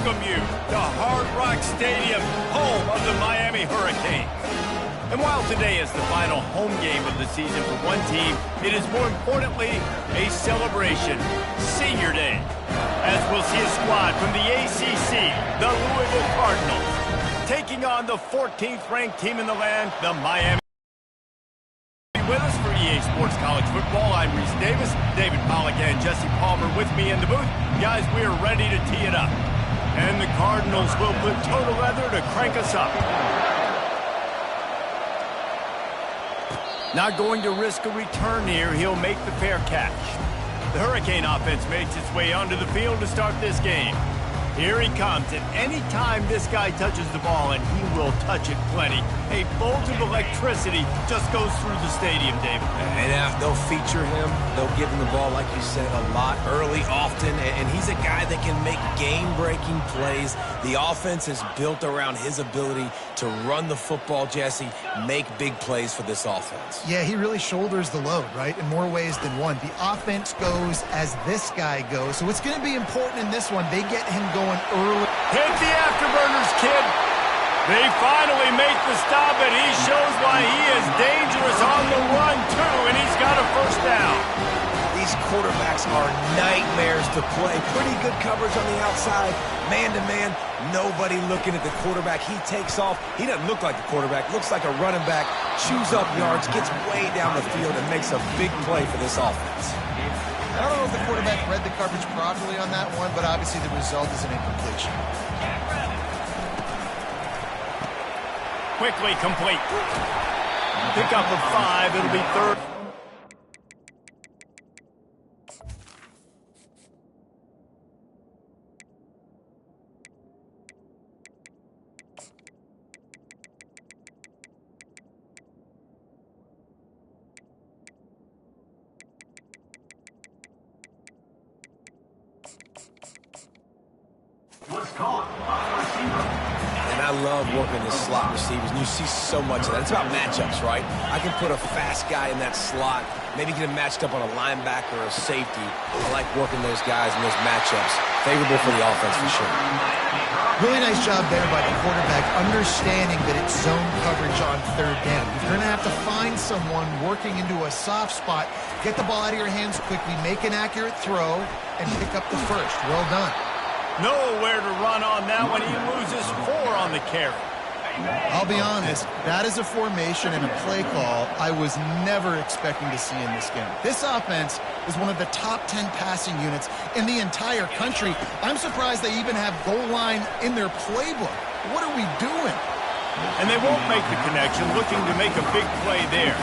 welcome you to Hard Rock Stadium, home of the Miami Hurricanes. And while today is the final home game of the season for one team, it is more importantly a celebration, Senior Day, as we'll see a squad from the ACC, the Louisville Cardinals, taking on the 14th-ranked team in the land, the Miami. With us for EA Sports College Football, I'm Reese Davis, David Pollack and Jesse Palmer with me in the booth. Guys, we are ready to tee it up. And the Cardinals will put total leather to crank us up. Not going to risk a return here. He'll make the fair catch. The Hurricane offense makes its way onto the field to start this game. Here he comes, and any time this guy touches the ball, and he will touch it plenty, a bolt of electricity just goes through the stadium, David. And they'll feature him. They'll give him the ball, like you said, a lot, early, often, and he's a guy that can make game-breaking plays. The offense is built around his ability to run the football, Jesse, make big plays for this offense. Yeah, he really shoulders the load, right, in more ways than one. The offense goes as this guy goes, so it's going to be important in this one. They get him going early. Hit the afterburners, kid. They finally make the stop, and he shows why he is dangerous on the run, too, and he's got a first down. These quarterbacks are nightmares to play. Pretty good coverage on the outside. Man-to-man, nobody looking at the quarterback. He takes off. He doesn't look like the quarterback. Looks like a running back. Chews up yards, gets way down the field, and makes a big play for this offense. I don't know if the quarterback read the coverage properly on that one, but obviously the result is an incompletion. Quickly complete. Pick up of 5. It'll be third. And I love working the slot receivers, and you see so much of that. It's about matchups, right? I can put a fast guy in that slot, maybe get him matched up on a linebacker or a safety. I like working those guys in those matchups. Favorable for the offense for sure. Really nice job there by the quarterback, understanding that it's zone coverage on third down. You're going to have to find someone working into a soft spot, get the ball out of your hands quickly, make an accurate throw, and pick up the first. Well done. Nowhere to run on that one. He loses 4 on the carry. I'll be honest, that is a formation and a play call I was never expecting to see in this game. This offense is one of the top 10 passing units in the entire country. I'm surprised they even have goal line in their playbook. What are we doing? And they won't make the connection, looking to make a big play there.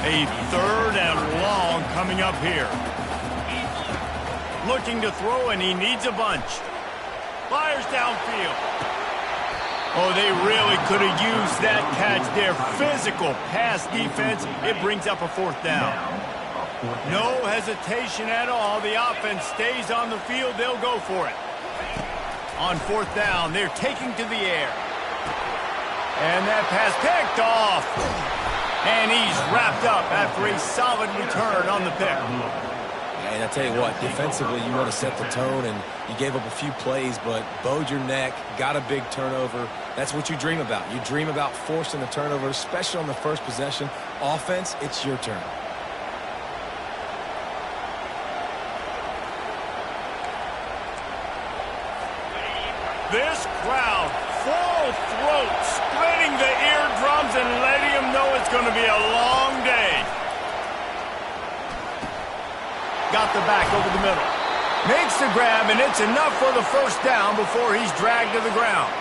A third and long coming up here. Looking to throw, and he needs a bunch. Fires downfield. Oh, they really could have used that catch there. Physical pass defense. It brings up a 4th down. No hesitation at all. The offense stays on the field. They'll go for it. On 4th down, they're taking to the air. And that pass picked off. And he's wrapped up after a solid return on the pick. And I tell you what, defensively, you want to set the tone, and you gave up a few plays, but bowed your neck, got a big turnover. That's what you dream about. You dream about forcing a turnover, especially on the first possession. Offense, it's your turn. This crowd, full throat, splitting the eardrums and letting them know it's going to be a long day. Got the back over the middle. Makes the grab, and it's enough for the first down before he's dragged to the ground.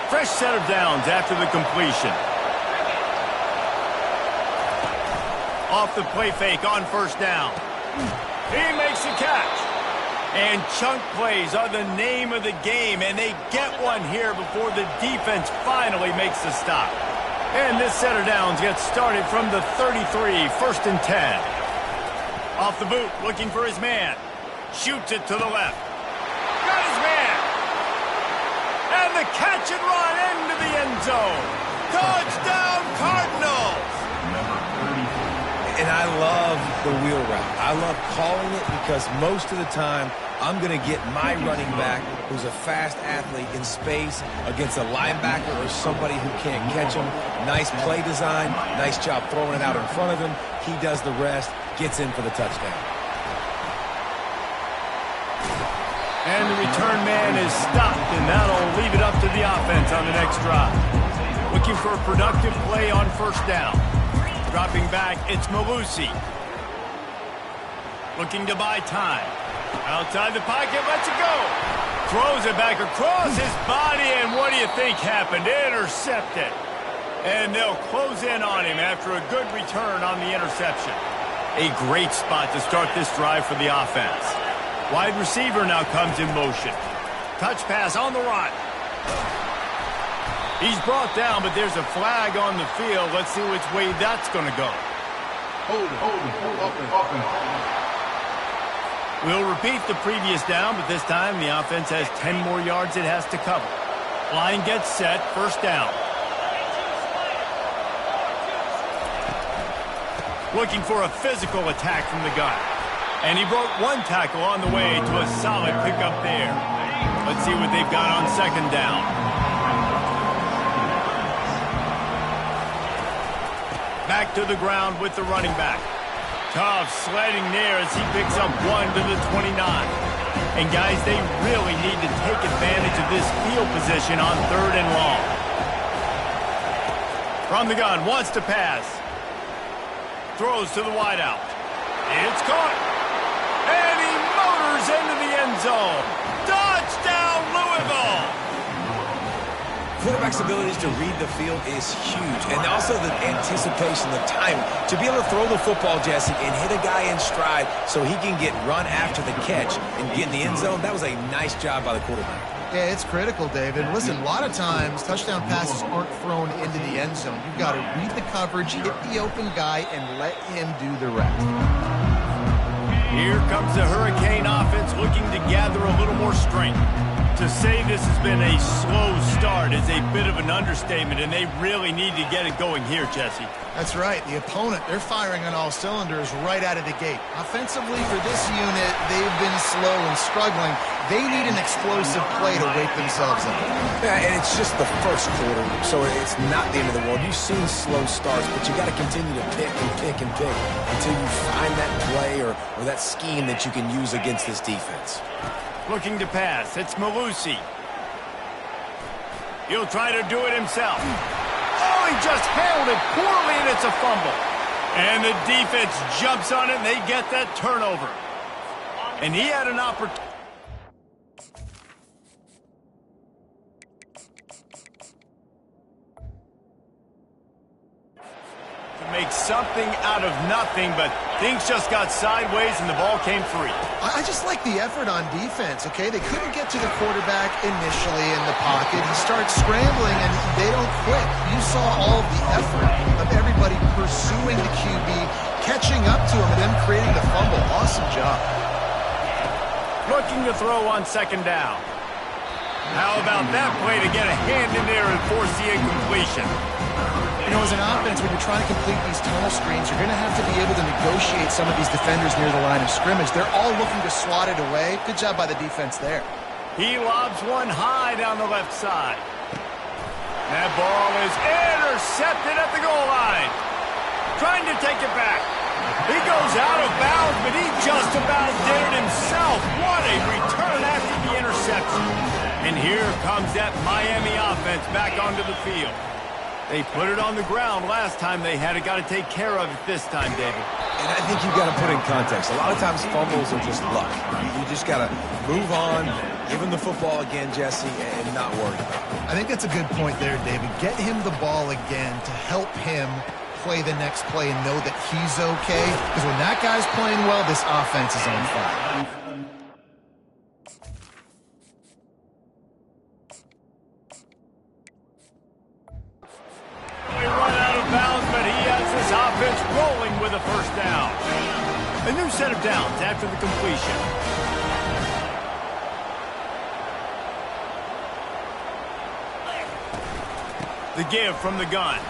Fresh set of downs after the completion. Off the play fake on first down. He makes the catch. And chunk plays are the name of the game, and they get one here before the defense finally makes the stop. And this set of downs gets started from the 33, 1st and 10. Off the boot, looking for his man. Shoots it to the left. Got his man. And the catch and run into the end zone. Touchdown, Cardinals! And I love the wheel route. I love calling it because most of the time I'm going to get my running back, who's a fast athlete, in space against a linebacker or somebody who can't catch him. Nice play design, nice job throwing it out in front of him. He does the rest, gets in for the touchdown. And the return man is stopped, and that'll leave it up to the offense on the next drive. Looking for a productive play on first down. Dropping back, it's Malusi. Looking to buy time. Outside the pocket, lets it go. Throws it back across his body, and what do you think happened? Intercepted. And they'll close in on him after a good return on the interception. A great spot to start this drive for the offense. Wide receiver now comes in motion. Touch pass on the run. He's brought down, but there's a flag on the field. Let's see which way that's going to go. Hold it. We'll repeat the previous down, but this time the offense has 10 more yards it has to cover. Line gets set, first down. Looking for a physical attack from the gun. And he broke one tackle on the way to a solid pickup there. Let's see what they've got on second down. Back to the ground with the running back. Tough sledding there as he picks up one to the 29. And guys, they really need to take advantage of this field position on third and long. From the gun, wants to pass. Throws to the wideout. It's caught. And he motors into the end zone. Touchdown, Louisville! Quarterback's abilities to read the field is huge. And also the anticipation, the time. To be able to throw the football, Jesse, and hit a guy in stride so he can get run after the catch and get in the end zone, that was a nice job by the quarterback. Yeah, it's critical, David. Listen, a lot of times touchdown passes aren't thrown into the end zone. You've got to read the coverage, hit the open guy, and let him do the rest. Here comes the Hurricane offense looking to gather a little more strength. To say this has been a slow start is a bit of an understatement, and they really need to get it going here, Jesse. That's right. The opponent, they're firing on all cylinders right out of the gate. Offensively, for this unit, they've been slow and struggling. They need an explosive play to wake themselves up. Yeah, and it's just the first quarter, so it's not the end of the world. You've seen slow starts, but you got to continue to pick and pick and pick until you find that play or that scheme that you can use against this defense. Looking to pass. It's Malusi. He'll try to do it himself. Oh, he just handled it poorly, and it's a fumble. And the defense jumps on it, and they get that turnover. And he had an opportunity to make something out of nothing, but things just got sideways, and the ball came free. I just like the effort on defense, okay? They couldn't get to the quarterback initially in the pocket. He starts scrambling, and they don't quit. You saw all of the effort of everybody pursuing the QB, catching up to him, and then creating the fumble. Awesome job. Looking to throw on second down. How about that play to get a hand in there and force the incompletion? You know, as an offense, when you're trying to complete these tunnel screens, you're going to have to be able to negotiate some of these defenders near the line of scrimmage. They're all looking to swat it away. Good job by the defense there. He lobs one high down the left side. That ball is intercepted at the goal line. Trying to take it back. He goes out of bounds, but he just about did it himself. What a return after the interception. And here comes that Miami offense back onto the field. They put it on the ground last time they had it. Got to take care of it this time, David. And I think you've got to put in context. A lot of times fumbles are just luck. You just got to move on, give him the football again, Jesse, and not worry about it. I think that's a good point there, David. Get him the ball again to help him play the next play and know that he's okay. Because when that guy's playing well, this offense is on fire. They run out of bounds, but he has this offense rolling with a first down. A new set of downs after the completion. The give from the gun.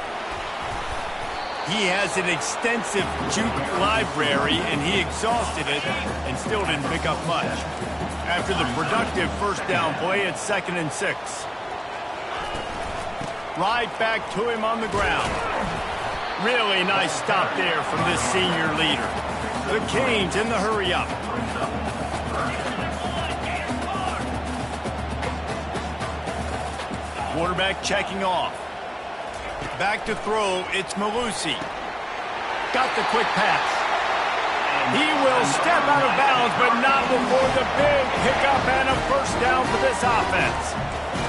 He has an extensive juke library, and he exhausted it and still didn't pick up much. After the productive first down play, it's 2nd and 6. Right back to him on the ground. Really nice stop there from this senior leader. The Canes in the hurry-up. Quarterback checking off. Back to throw, it's Malusi. Got the quick pass. He will step out of bounds, but not before the big pickup and a first down for this offense.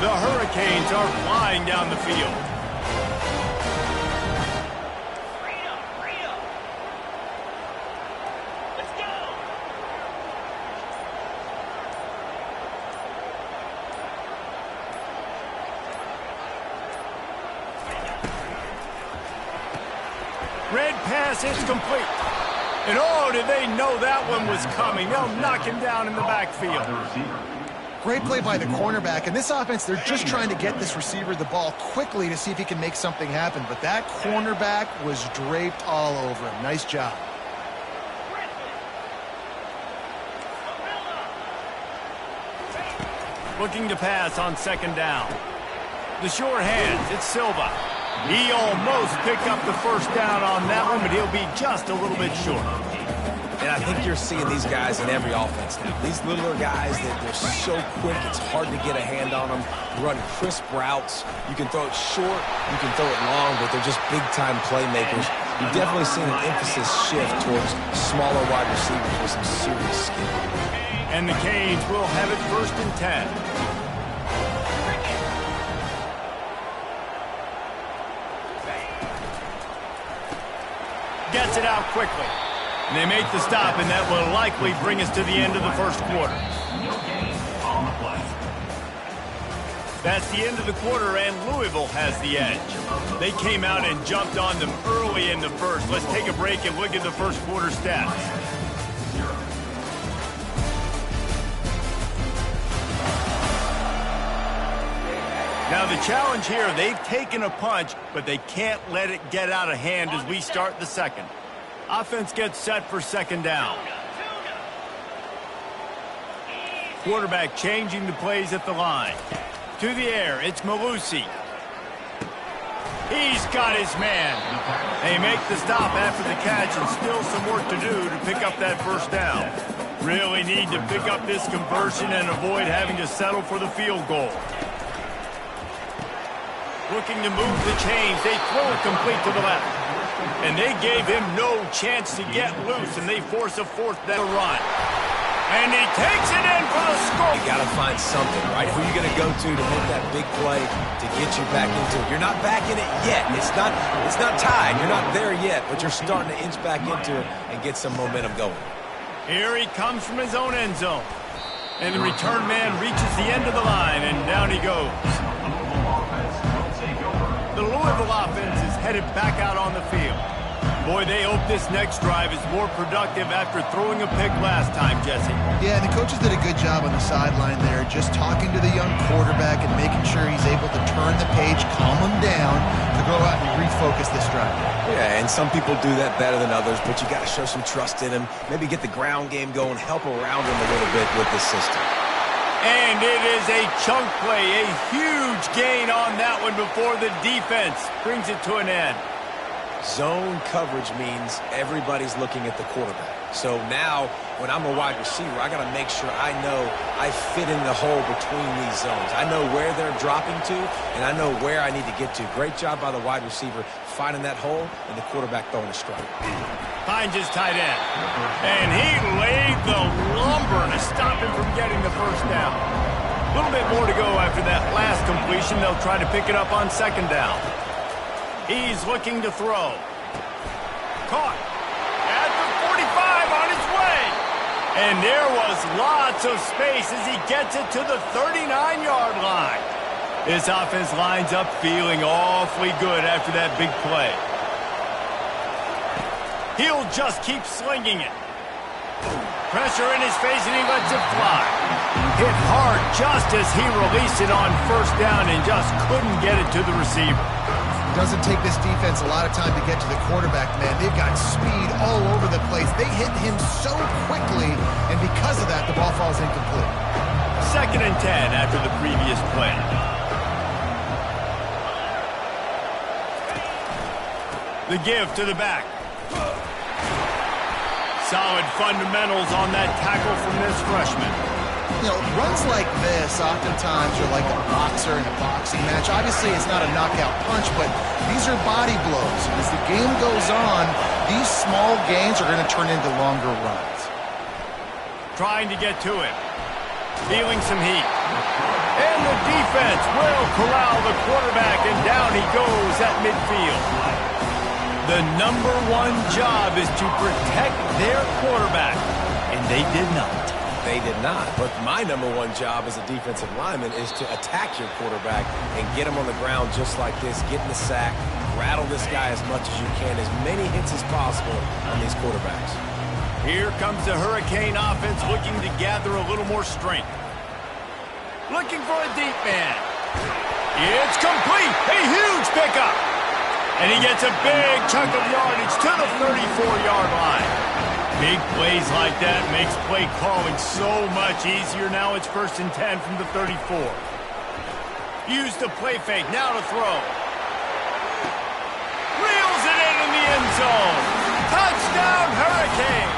The Hurricanes are flying down the field. Red pass is complete. And oh, did they know that one was coming. They'll knock him down in the backfield. Great play by the cornerback. In this offense, they're just trying to get this receiver the ball quickly to see if he can make something happen. But that cornerback was draped all over him. Nice job. Looking to pass on 2nd down. The short hands, it's Silva. He almost picked up the first down on that one, but he'll be just a little bit short. And I think you're seeing these guys in every offense now. These littler guys, they're so quick, it's hard to get a hand on them. Run crisp routes. You can throw it short, you can throw it long, but they're just big-time playmakers. You've definitely seen an emphasis shift towards smaller wide receivers with some serious skill. And the Canes will have it 1st and 10. Gets it out quickly. And they make the stop, and that will likely bring us to the end of the first quarter. That's the end of the quarter, and Louisville has the edge. They came out and jumped on them early in the first. Let's take a break and look at the first quarter stats. Now the challenge here, they've taken a punch, but they can't let it get out of hand as we start the second. Offense gets set for 2nd down. Quarterback changing the plays at the line. To the air, it's Malusi. He's got his man. They make the stop after the catch and still some work to do to pick up that first down. Really need to pick up this conversion and avoid having to settle for the field goal. Looking to move the chains. They throw it complete to the left. And they gave him no chance to get loose, and they force a 4th down run. And he takes it in for the score. You got to find something, right? Who are you going to go to make that big play to get you back into it? You're not back in it yet. It's not tied. You're not there yet, but you're starting to inch back into it and get some momentum going. Here he comes from his own end zone. And the return man reaches the end of the line, and down he goes. The Louisville offense is headed back out on the field. Boy, they hope this next drive is more productive after throwing a pick last time, Jesse. Yeah, and the coaches did a good job on the sideline there, just talking to the young quarterback and making sure he's able to turn the page, calm him down, to go out and refocus this drive. Yeah, and some people do that better than others, but you got to show some trust in him, maybe get the ground game going, help around him a little bit with this system. And it is a chunk play, a huge gain on that one before the defense brings it to an end. Zone coverage means everybody's looking at the quarterback. So now, when I'm a wide receiver, I got to make sure I know I fit in the hole between these zones. I know where they're dropping to, and I know where I need to get to. Great job by the wide receiver finding that hole, and the quarterback throwing a strike. Finds his tight end. And he laid the lumber to stop him from getting the first down. A little bit more to go after that last completion. They'll try to pick it up on 2nd down. He's looking to throw. Caught. At the 45 on his way. And there was lots of space as he gets it to the 39-yard line. This offense lines up feeling awfully good after that big play. He'll just keep slinging it. Pressure in his face, and he lets it fly. Hit hard just as he released it on 1st down and just couldn't get it to the receiver. Doesn't take this defense a lot of time to get to the quarterback, man. They've got speed all over the place. They hit him so quickly, and because of that, the ball falls incomplete. 2nd and 10 after the previous play. The give to the back. Solid fundamentals on that tackle from this freshman. You know, runs like this oftentimes are like a boxer in a boxing match. Obviously, it's not a knockout punch, but these are body blows. As the game goes on, these small gains are going to turn into longer runs. Trying to get to him. Feeling some heat. And the defense will corral the quarterback, and down he goes at midfield. The #1 job is to protect their quarterback, and they did not. They did not, but my #1 job as a defensive lineman is to attack your quarterback and get him on the ground just like this, get in the sack, rattle this guy as much as you can, as many hits as possible on these quarterbacks. Here comes the Hurricane offense looking to gather a little more strength. Looking for a deep man. It's complete. A huge pickup. And he gets a big chunk of yardage to the 34-yard line. Big plays like that makes play calling so much easier. Now it's 1st and 10 from the 34. Use the play fake. Now to throw. Reels it in the end zone. Touchdown, Hurricane.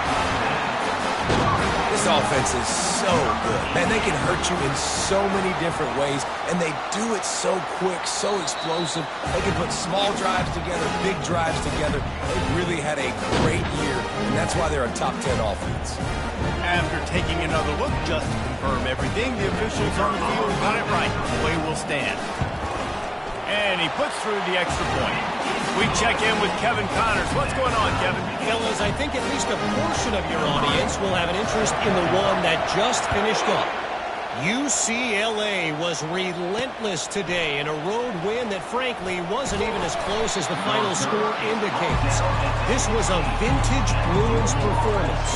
This offense is so good. Man, they can hurt you in so many different ways, and they do it so quick, so explosive. They can put small drives together, big drives together. They've really had a great year, and that's why they're a top 10 offense. After taking another look just to confirm everything, the officials on the field got it right. Play will stand. And he puts through the extra point. We check in with Kevin Connors. What's going on, Kevin? Fellas, I think at least a portion of your audience will have an interest in the one that just finished up. UCLA was relentless today in a road win that frankly wasn't even as close as the final score indicates. This was a vintage Bruins performance,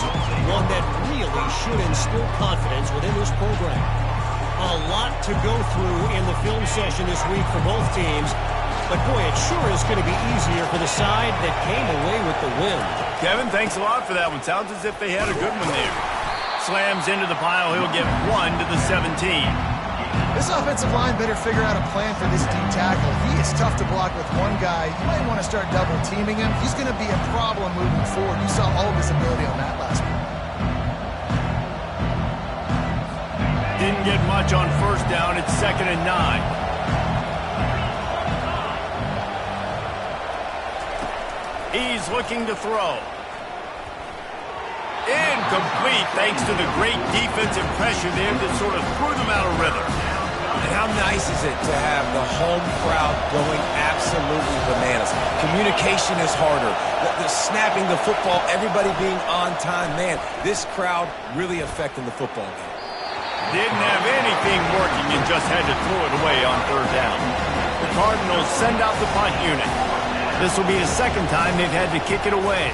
one that really should instill confidence within this program. A lot to go through in the film session this week for both teams. But, boy, it sure is going to be easier for the side that came away with the win. Kevin, thanks a lot for that one. Sounds as if they had a good one there. Slams into the pile. He'll get 1 to the 17. This offensive line better figure out a plan for this deep tackle. He is tough to block with one guy. You might want to start double-teaming him. He's going to be a problem moving forward. You saw all of his ability on that last one. Didn't get much on 1st down. It's 2nd and 9. He's looking to throw. Incomplete thanks to the great defensive pressure there that sort of threw them out of rhythm. And how nice is it to have the home crowd going absolutely bananas? Communication is harder. The snapping the football, everybody being on time. Man, this crowd really affecting the football game. Didn't have anything working and just had to throw it away on 3rd down. The Cardinals send out the punt unit. This will be the 2nd time they've had to kick it away.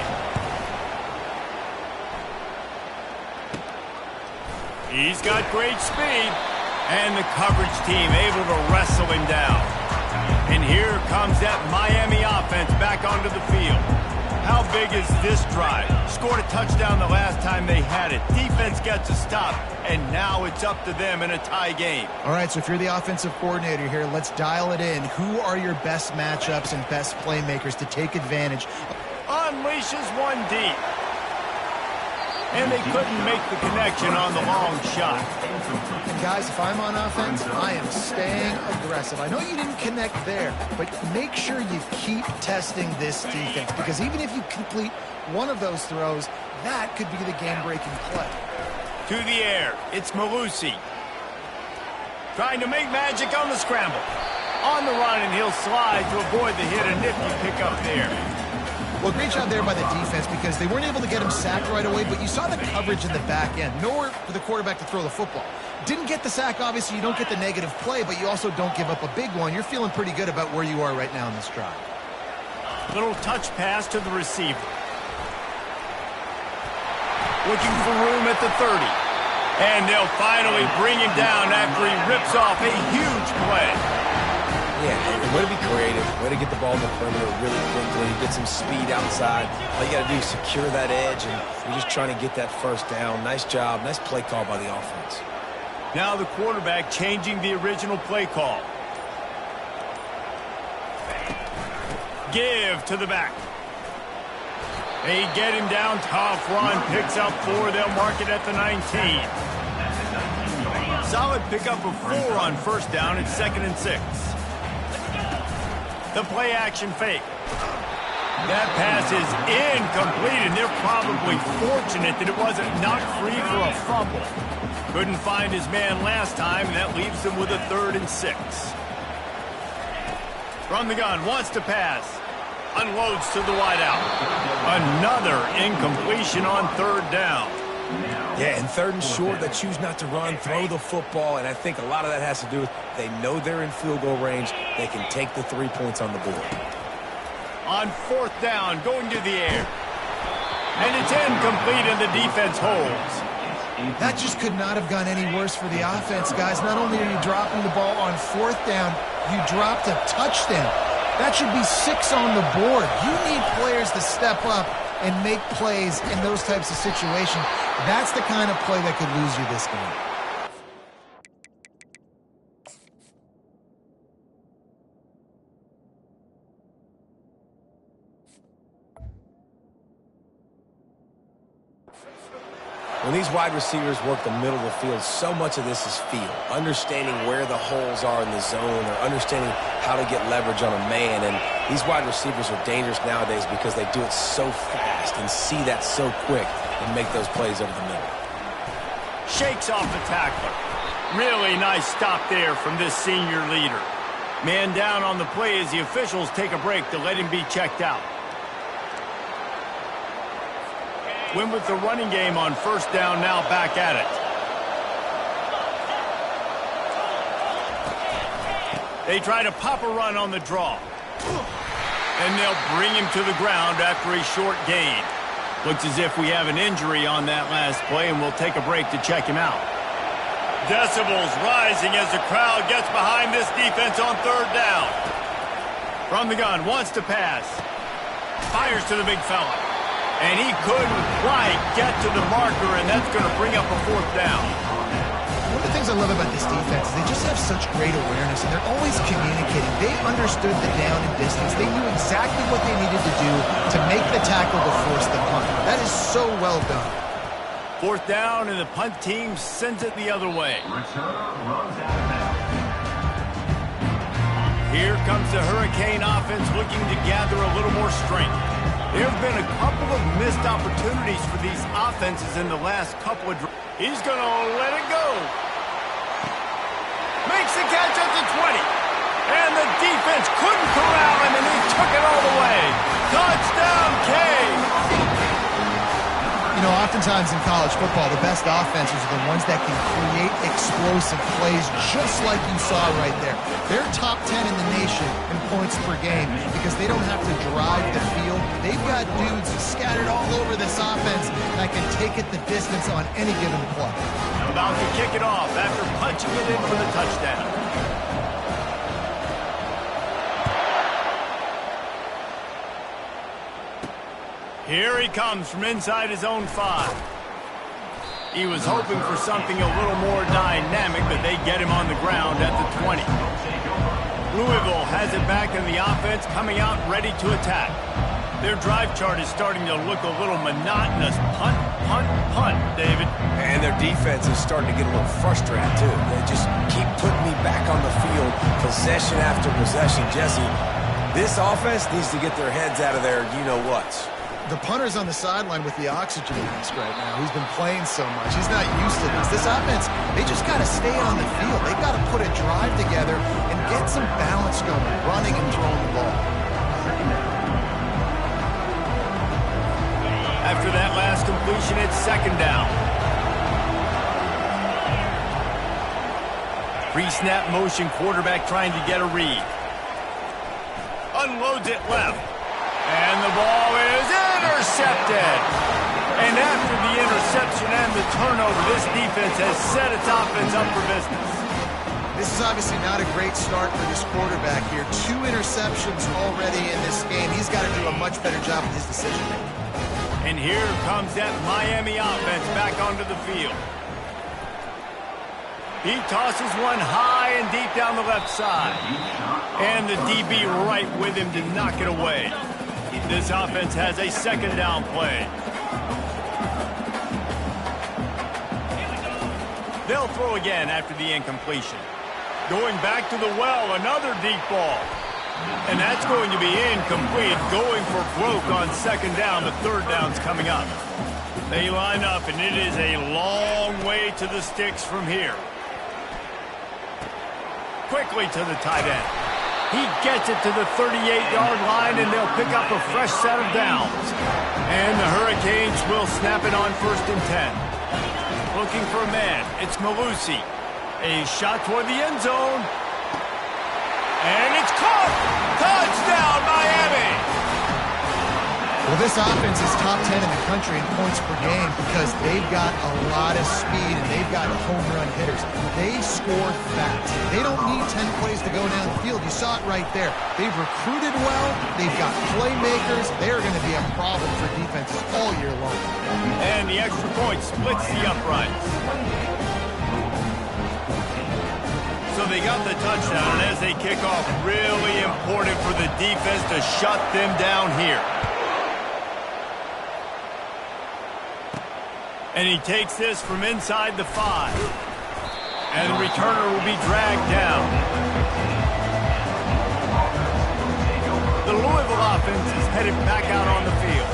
He's got great speed, and the coverage team able to wrestle him down. And here comes that Miami offense back onto the field. How big is this drive? Scored a touchdown the last time they had it. Defense gets a stop, and now it's up to them in a tie game. All right, so if you're the offensive coordinator here, let's dial it in. Who are your best matchups and best playmakers to take advantage? Unleashes one deep. And they couldn't make the connection on the long shot. And guys, if I'm on offense, I am staying aggressive. I know you didn't connect there, but make sure you keep testing this defense, because even if you complete one of those throws, that could be the game-breaking play. To the air, it's Malusi. Trying to make magic on the scramble. On the run, and he'll slide to avoid the hit, a nifty pickup there. Well, great job there by the defense, because they weren't able to get him sacked right away, but you saw the coverage in the back end. Nowhere for the quarterback to throw the football. Didn't get the sack, obviously. You don't get the negative play, but you also don't give up a big one. You're feeling pretty good about where you are right now in this drive. Little touch pass to the receiver. Looking for room at the 30. And they'll finally bring him down after he rips off a huge play. Yeah, and way to be creative, way to get the ball in the perimeter really quickly, get some speed outside. All you got to do is secure that edge, and you're just trying to get that first down. Nice job, nice play call by the offense. Now the quarterback changing the original play call. Give to the back. They get him down, tough run, picks up 4, they'll mark it at the 19. Solid pickup of 4 on first down, it's 2nd and 6. The play action fake. That pass is incomplete, and they're probably fortunate that it wasn't knocked free for a fumble. Couldn't find his man last time, and that leaves them with a 3rd and 6. From the gun, wants to pass. Unloads to the wideout. Another incompletion on 3rd down. Yeah, and 3rd and short, they choose not to run, throw the football, and I think a lot of that has to do with they know they're in field goal range. They can take the 3 points on the board. On 4th down, going to the air. And it's incomplete, and the defense holds. That just could not have gone any worse for the offense, guys. Not only are you dropping the ball on 4th down, you dropped a touchdown. That should be 6 on the board. You need players to step up and make plays in those types of situations. That's the kind of play that could lose you this game. When these wide receivers work the middle of the field, so much of this is feel. Understanding where the holes are in the zone or understanding how to get leverage on a man. And these wide receivers are dangerous nowadays because they do it so fast and see that so quick and make those plays over the middle. Shakes off the tackler. Really nice stop there from this senior leader. Man down on the play as the officials take a break to let him be checked out. Win with the running game on 1st down, now back at it. They try to pop a run on the draw. And they'll bring him to the ground after a short gain. Looks as if we have an injury on that last play, and we'll take a break to check him out. Decibels rising as the crowd gets behind this defense on 3rd down. From the gun, wants to pass. Fires to the big fella. And he couldn't quite get to the marker, and that's going to bring up a 4th down. One of the things I love about this defense is they just have such great awareness, and they're always communicating. They understood the down and distance. They knew exactly what they needed to do to make the tackle to force the punt. That is so well done. 4th down, and the punt team sends it the other way. Here comes the Hurricane offense looking to gather a little more strength. There have been a couple of missed opportunities for these offenses in the last couple of drives. He's going to let it go. Makes the catch at the 20. And the defense couldn't corral him, and he took it all the way. Touchdown, K. You know, oftentimes in college football, the best offenses are the ones that can create explosive plays just like you saw right there. They're top 10 in the nation in points per game because they don't have to drive the field. They've got dudes scattered all over this offense that can take it the distance on any given play. About to kick it off after punching it in for the touchdown. Here he comes from inside his own 5. He was hoping for something a little more dynamic, but they get him on the ground at the 20. Louisville has it back in the offense, coming out ready to attack. Their drive chart is starting to look a little monotonous. Punt, punt, punt, David. And their defense is starting to get a little frustrated, too. They just keep putting me back on the field, possession after possession. Jesse, this offense needs to get their heads out of their you-know-whats. The punter's on the sideline with the oxygen mask right now. He's been playing so much. He's not used to this. This offense, they just got to stay on the field. They've got to put a drive together and get some balance going, running and throwing the ball. After that last completion, it's 2nd down. Pre-snap motion, quarterback trying to get a read. Unloads it left. And the ball is intercepted. And after the interception and the turnover, this defense has set its offense up for business. This is obviously not a great start for this quarterback here. 2 interceptions already in this game. He's got to do a much better job with his decision-making. And here comes that Miami offense back onto the field. He tosses one high and deep down the left side. And the DB right with him to knock it away. This offense has a second down play. They'll throw again after the incompletion. Going back to the well, another deep ball. And that's going to be incomplete. Going for broke on second down. The third down's coming up. They line up, and it is a long way to the sticks from here. Quickly to the tight end. He gets it to the 38-yard line, and they'll pick up a fresh set of downs. And the Hurricanes will snap it on 1st and 10. Looking for a man. It's Malusi. A shot toward the end zone. And it's caught! Touchdown, Miami! Well, this offense is top 10 in the country in points per game because they've got a lot of speed and they've got home run hitters. They score fast. They don't need 10 plays to go down the field. You saw it right there. They've recruited well. They've got playmakers. They're going to be a problem for defenses all year long. And the extra point splits the uprights. So they got the touchdown, and as they kick off, really important for the defense to shut them down here. And he takes this from inside the 5. And the returner will be dragged down. The Louisville offense is headed back out on the field.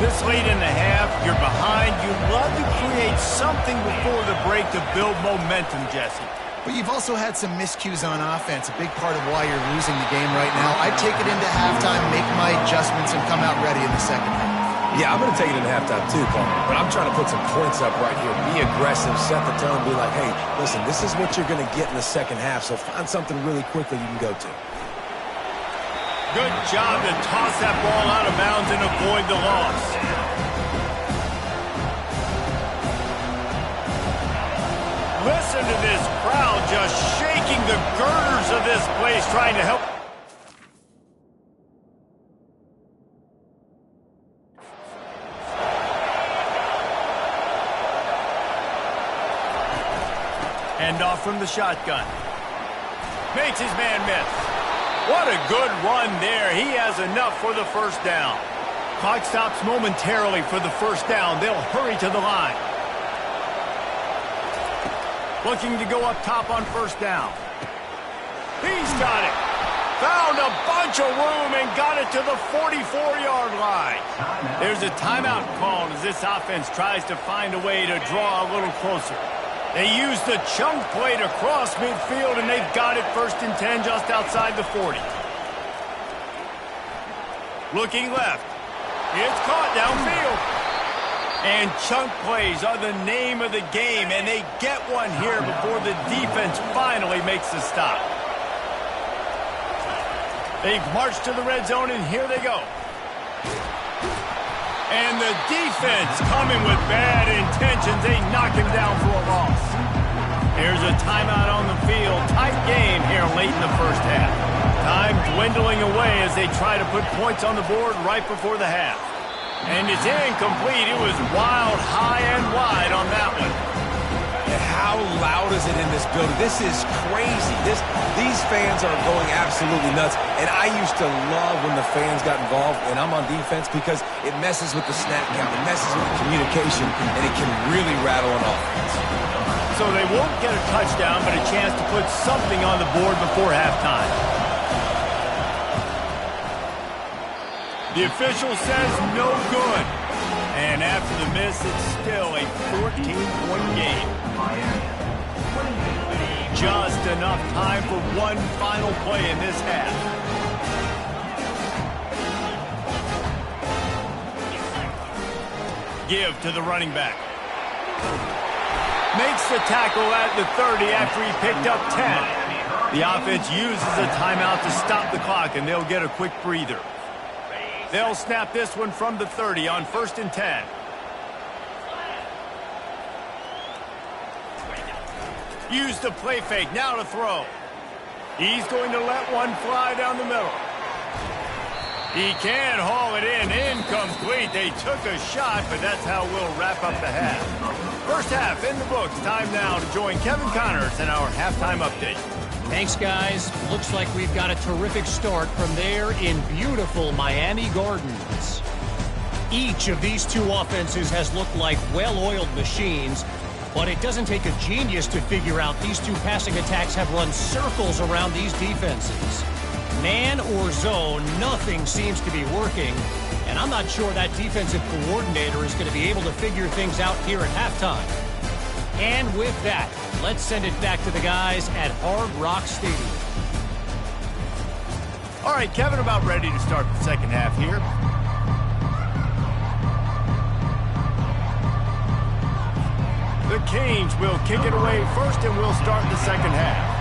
This late in the half, you're behind. You love to create something before the break to build momentum, Jesse. But you've also had some miscues on offense, a big part of why you're losing the game right now. I'd take it into halftime, make my adjustments, and come out ready in the second half. Yeah, I'm going to take it in halftime too, Paul. But I'm trying to put some points up right here. Be aggressive, set the tone, be like, hey, listen, this is what you're going to get in the second half, so find something really quickly you can go to. Good job to toss that ball out of bounds and avoid the loss. Listen to this crowd just shaking the girders of this place, trying to help. Hand off from the shotgun. Makes his man miss. What a good run there. He has enough for the first down. Clock stops momentarily for the first down. They'll hurry to the line. Looking to go up top on first down. He's got it. Found a bunch of room and got it to the 44-yard line. There's a timeout called as this offense tries to find a way to draw a little closer. They use the chunk play to cross midfield, and they've got it 1st and 10 just outside the 40. Looking left. It's caught downfield. And chunk plays are the name of the game, and they get one here before the defense finally makes the stop. They've marched to the red zone, and here they go. And the defense coming with bad intentions. They knock him down for a loss. Here's a timeout on the field. Tight game here late in the first half. Time dwindling away as they try to put points on the board right before the half. And it's incomplete. It was wild, high and wide on that one. And how loud is it in this building? This is crazy. These fans are going absolutely nuts. And I used to love when the fans got involved, and I'm on defense because it messes with the snap count. It messes with the communication, and it can really rattle an offense. So they won't get a touchdown, but a chance to put something on the board before halftime. The official says no good. And after the miss, it's still a 14-point game. Just enough time for one final play in this half. Give to the running back. Makes the tackle at the 30 after he picked up 10. The offense uses a timeout to stop the clock, and they'll get a quick breather. They'll snap this one from the 30 on 1st and 10. Use the play fake, now to throw. He's going to let one fly down the middle. He can haul it in, incomplete. They took a shot, but that's how we'll wrap up the half. First half in the books. Time now to join Kevin Connors in our halftime update. Thanks, guys. Looks like we've got a terrific start from there in beautiful Miami Gardens. Each of these two offenses has looked like well-oiled machines, but it doesn't take a genius to figure out these two passing attacks have run circles around these defenses. Man or zone, nothing seems to be working, and I'm not sure that defensive coordinator is going to be able to figure things out here at halftime. And with that, let's send it back to the guys at Hard Rock Stadium. All right, Kevin, about ready to start the second half here. The Canes will kick it away first, and we'll start the second half.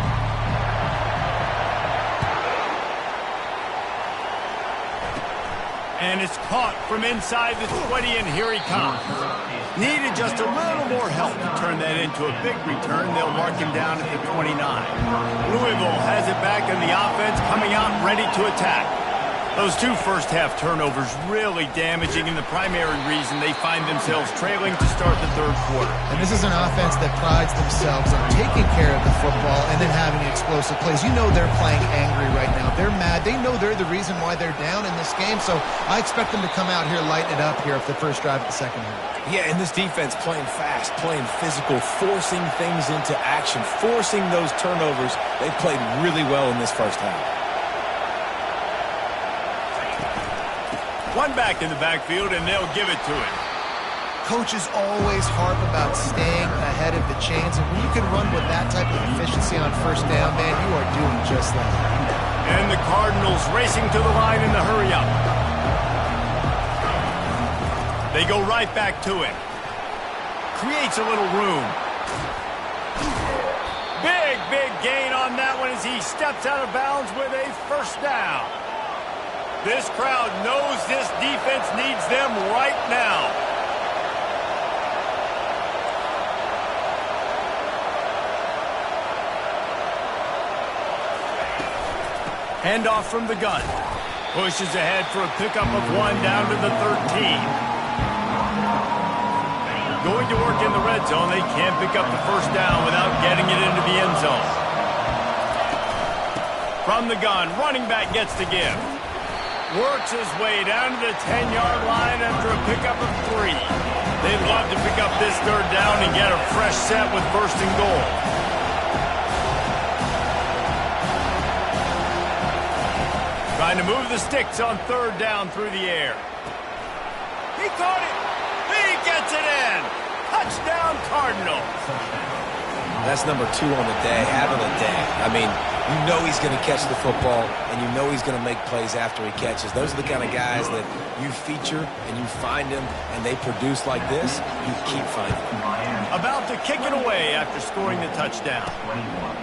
And it's caught from inside the 20, and here he comes. Needed just a little more help to turn that into a big return. They'll mark him down at the 29. Louisville has it back, and the offense coming out ready to attack. Those two first-half turnovers really damaging, and the primary reason they find themselves trailing to start the third quarter. And this is an offense that prides themselves on taking care of the football and then having explosive plays. You know they're playing angry right now. They're mad. They know they're the reason why they're down in this game, so I expect them to come out here, lighten it up here for the first drive of the second half. Yeah, and this defense playing fast, playing physical, forcing things into action, forcing those turnovers. They played really well in this first half. One back in the backfield, and they'll give it to him. Coaches always harp about staying ahead of the chains, and when you can run with that type of efficiency on first down, man, you are doing just that. And the Cardinals racing to the line in the hurry-up. They go right back to him. Creates a little room. Big gain on that one as he steps out of bounds with a first down. This crowd knows this defense needs them right now. Handoff from the gun. Pushes ahead for a pickup of one down to the 13. Going to work in the red zone. They can't pick up the first down without getting it into the end zone. From the gun, running back gets the give. Works his way down to the 10-yard line after a pickup of 3. They'd love to pick up this third down and get a fresh set with first and goal. Trying to move the sticks on third down through the air. He caught it. He gets it in. Touchdown, Cardinals. That's number 2 on the day, having a day. I mean, you know he's going to catch the football, and you know he's going to make plays after he catches. Those are the kind of guys that you feature and you find them, and they produce like this, you keep finding them. About to kick it away after scoring the touchdown.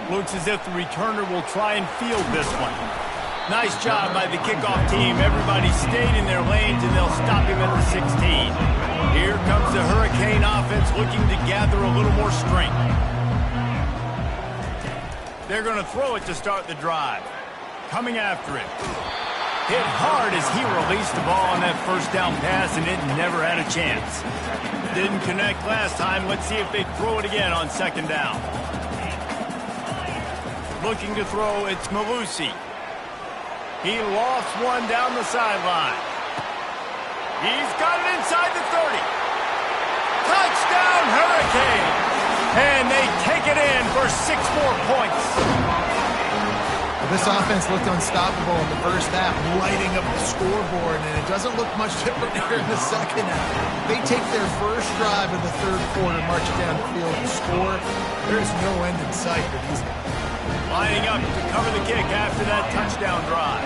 Looks as if the returner will try and field this one. Nice job by the kickoff team. Everybody stayed in their lanes, and they'll stop him at the 16. Here comes the Hurricane offense looking to gather a little more strength. They're going to throw it to start the drive. Coming after it. Hit hard as he released the ball on that first down pass, and it never had a chance. Didn't connect last time. Let's see if they throw it again on second down. Looking to throw, it's Malusi. He lofts one down the sideline. He's got it inside the 30. Touchdown, Hurricane! And they take it in for 6 more points. This offense looked unstoppable in the first half, lighting up the scoreboard, and it doesn't look much different here in the second half. They take their first drive of the third quarter, march down the field and score. There's no end in sight for these guys. Lining up to cover the kick after that touchdown drive.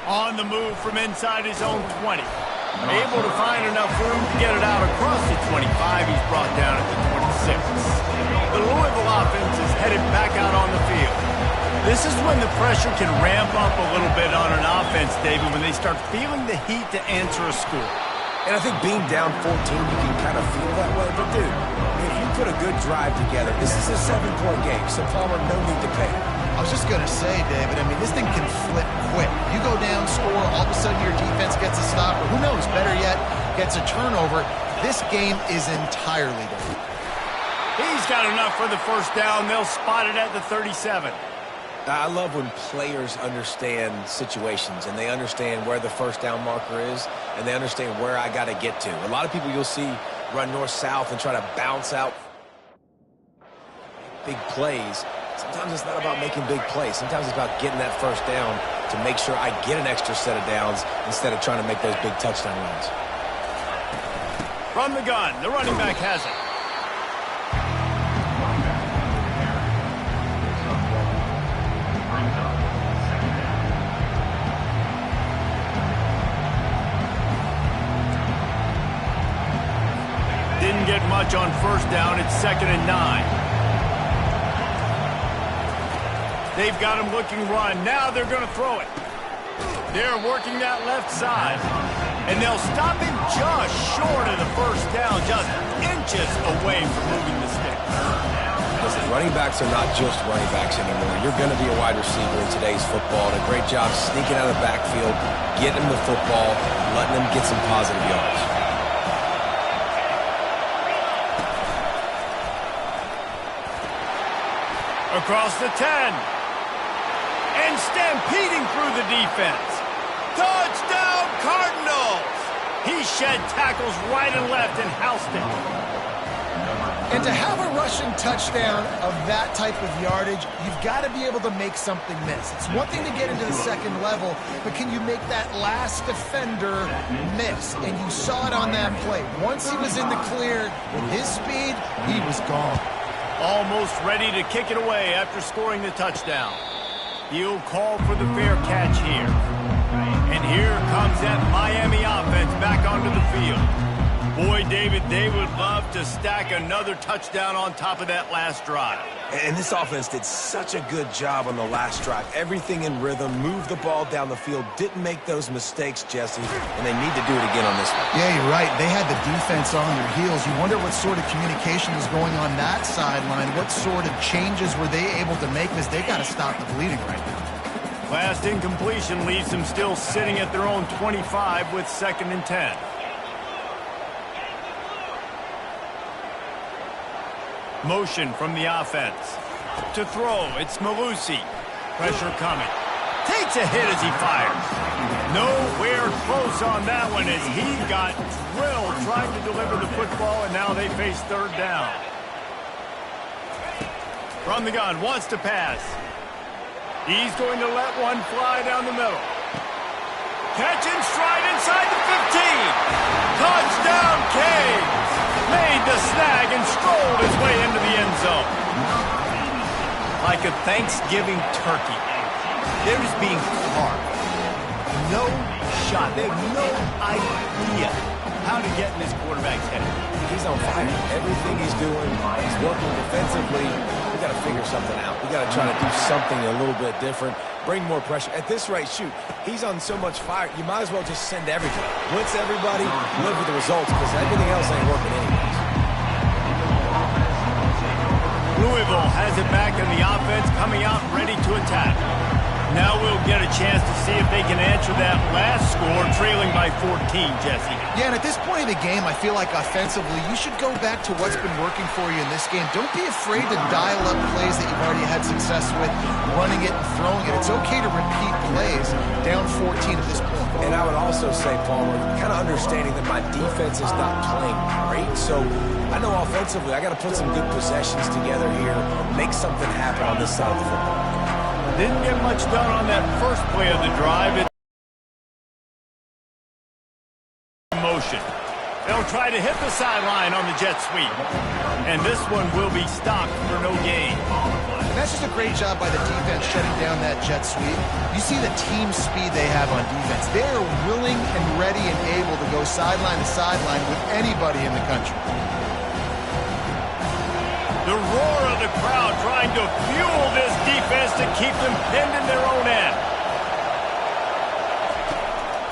On the move from inside his own 20. Able to find enough room to get it out across the 25. He's brought down at the 26. The Louisville offense is headed back out on the field. This is when the pressure can ramp up a little bit on an offense, David, when they start feeling the heat to answer a score. And I think being down 14, you can kind of feel that way. But, dude, if you put a good drive together, this is a 7-point game, so Palmer, no need to panic. I was just going to say, David, I mean, this thing can flip quick. You go down, score, all of a sudden your defense gets a stop, or who knows, better yet, gets a turnover. This game is entirely different. He's got enough for the first down. They'll spot it at the 37. I love when players understand situations and they understand where the first down marker is and they understand where I got to get to. A lot of people you'll see run north-south and try to bounce out big plays. Sometimes it's not about making big plays. Sometimes it's about getting that first down to make sure I get an extra set of downs instead of trying to make those big touchdown runs. From the gun, the running back has it. Didn't get much on first down. It's 2nd and 9. They've got him looking run. Now they're going to throw it. They're working that left side. And they'll stop him just short of the first down, just inches away from moving the stick. Listen, running backs are not just running backs anymore. You're going to be a wide receiver in today's football. And a great job sneaking out of the backfield, getting him the football, letting him get some positive yards. Across the 10. And stampeding through the defense. Touchdown, Cardinals! He shed tackles right and left and housed it. And to have a rushing touchdown of that type of yardage, you've got to be able to make something miss. It's one thing to get into the second level, but can you make that last defender miss? And you saw it on that play. Once he was in the clear with his speed, he was gone. Almost ready to kick it away after scoring the touchdown. He'll call for the fair catch here. And here comes that Miami offense back onto the field. Boy, David, they would love to stack another touchdown on top of that last drive. And this offense did such a good job on the last drive. Everything in rhythm, moved the ball down the field, didn't make those mistakes, Jesse, and they need to do it again on this one. Yeah, you're right. They had the defense on their heels. You wonder what sort of communication was going on that sideline. What sort of changes were they able to make? Because they got to stop the bleeding right now. Last incompletion leaves them still sitting at their own 25 with 2nd and 10. Motion from the offense. To throw, it's Malusi. Pressure coming. Takes a hit as he fires. Nowhere close on that one as he got drilled trying to deliver the football, and now they face 3rd down. From the gun, wants to pass. He's going to let one fly down the middle. Catch and stride inside the 15. Touchdown, Canes. Made the snag and strolled his way into the end zone. Like a Thanksgiving turkey. They're just being carved. No shot. They have no idea how to get in this quarterback's head. He's on fire. Everything he's doing, he's working defensively. We got to figure something out. We got to try to do something a little bit different. Bring more pressure. At this rate, shoot, he's on so much fire, you might as well just send everything. Blitz everybody, live with the results, because everything else ain't working anyways. Louisville has it back in the offense, coming out ready to attack. Now we'll get a chance to see if they can answer that last score, trailing by 14, Jesse. Yeah, and at this point in the game, I feel like offensively, you should go back to what's been working for you in this game. Don't be afraid to dial up plays that you've already had success with, running it and throwing it. It's okay to repeat plays down 14 at this point. And I would also say, Palmer, kind of understanding that my defense is not playing great, so I know offensively I got to put some good possessions together here, make something happen on this side of the football. Didn't get much done on that first play of the drive. It's motion. They'll try to hit the sideline on the jet sweep. And this one will be stopped for no gain. And that's just a great job by the defense shutting down that jet sweep. You see the team speed they have on defense. They are willing and ready and able to go sideline to sideline with anybody in the country. The roar of the crowd trying to fuel this defense to keep them pinned in their own end.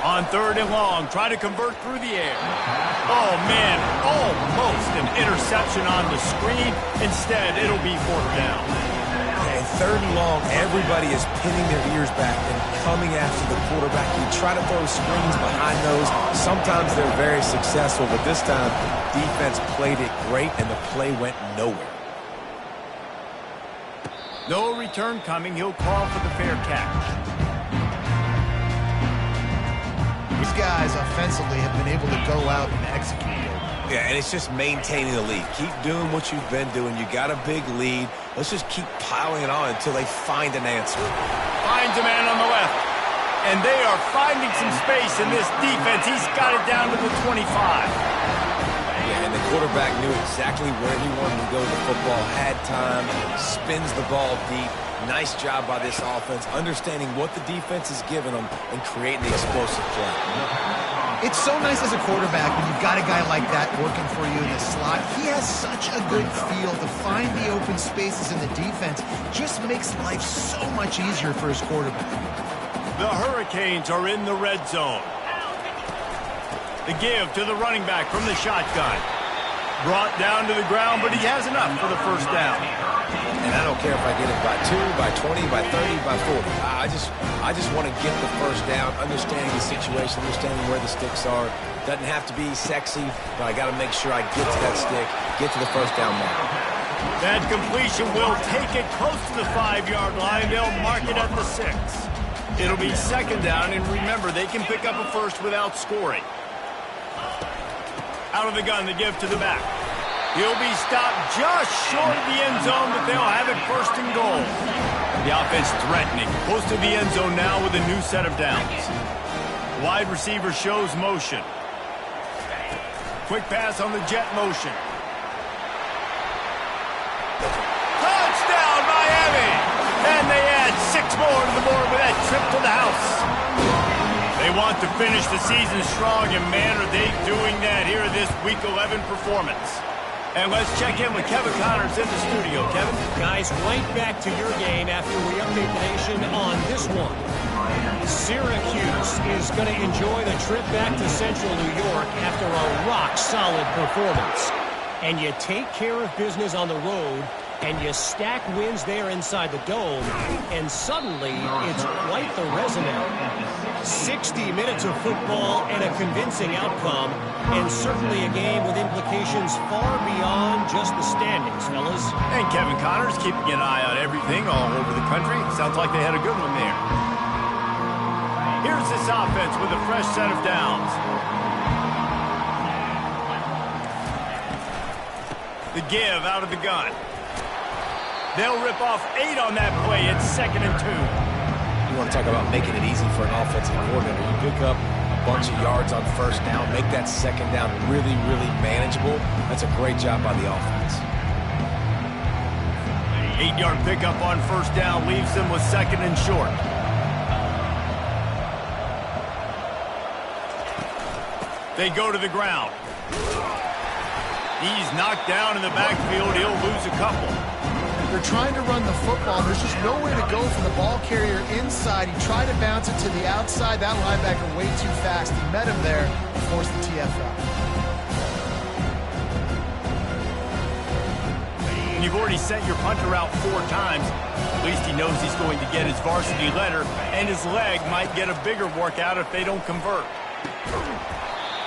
On 3rd and long, try to convert through the air. Oh, man, almost an interception on the screen. Instead, it'll be 4th down. And 3rd and long, everybody is pinning their ears back and coming after the quarterback. You try to throw screens behind those. Sometimes they're very successful, but this time, defense played it great, and the play went nowhere. No return coming. He'll call for the fair catch. These guys offensively have been able to go out and execute. Yeah, and it's just maintaining the lead. Keep doing what you've been doing. You got a big lead. Let's just keep piling it on until they find an answer. Finds a man on the left. And they are finding some space in this defense. He's got it down to the 25. Yeah, and the quarterback knew exactly where he wanted to go with the football, had time, spins the ball deep. Nice job by this offense, understanding what the defense is giving them and creating the explosive play. It's so nice as a quarterback when you've got a guy like that working for you in the slot. He has such a good feel to find the open spaces in the defense. Just makes life so much easier for his quarterback. The Hurricanes are in the red zone. The give to the running back from the shotgun. Brought down to the ground, but he has enough for the 1st down. And I don't care if I get it by 2, by 20, by 30, by 40. I just want to get the 1st down, understanding the situation, understanding where the sticks are. Doesn't have to be sexy, but I got to make sure I get to that stick, get to the 1st down mark. That completion will take it close to the 5-yard line. They'll mark it at the 6. It'll be 2nd down, and remember, they can pick up a 1st without scoring. Out of the gun, the give to the back. He'll be stopped just short of the end zone, but they'll have it 1st and goal. The offense threatening, close to the end zone now with a new set of downs. Wide receiver shows motion. Quick pass on the jet motion. Touchdown, Miami! And they add 6 more to the board with that trip to the house. They want to finish the season strong, and man, are they doing that here in this Week 11 performance. And let's check in with Kevin Connors in the studio. Kevin? Guys, right back to your game after we update the nation on this one. Syracuse is going to enjoy the trip back to Central New York after a rock-solid performance. And you take care of business on the road, and you stack wins there inside the Dome, and suddenly it's quite the resume. 60 minutes of football and a convincing outcome, and certainly a game with implications far beyond just the standings, fellas. And Kevin Connors keeping an eye on everything all over the country. Sounds like they had a good one there. Here's this offense with a fresh set of downs. The give out of the gun. They'll rip off 8 on that play. It's 2nd and 2. You want to talk about making it easy for an offensive coordinator. You pick up a bunch of yards on 1st down, make that 2nd down really, really manageable. That's a great job by the offense. 8-yard pickup on 1st down leaves them with 2nd and short. They go to the ground. He's knocked down in the backfield. He'll lose a couple. They're trying to run the football. There's just nowhere to go for the ball carrier inside. He tried to bounce it to the outside. That linebacker way too fast. He met him there and forced the TFL. You've already sent your punter out 4 times. At least he knows he's going to get his varsity letter, and his leg might get a bigger workout if they don't convert.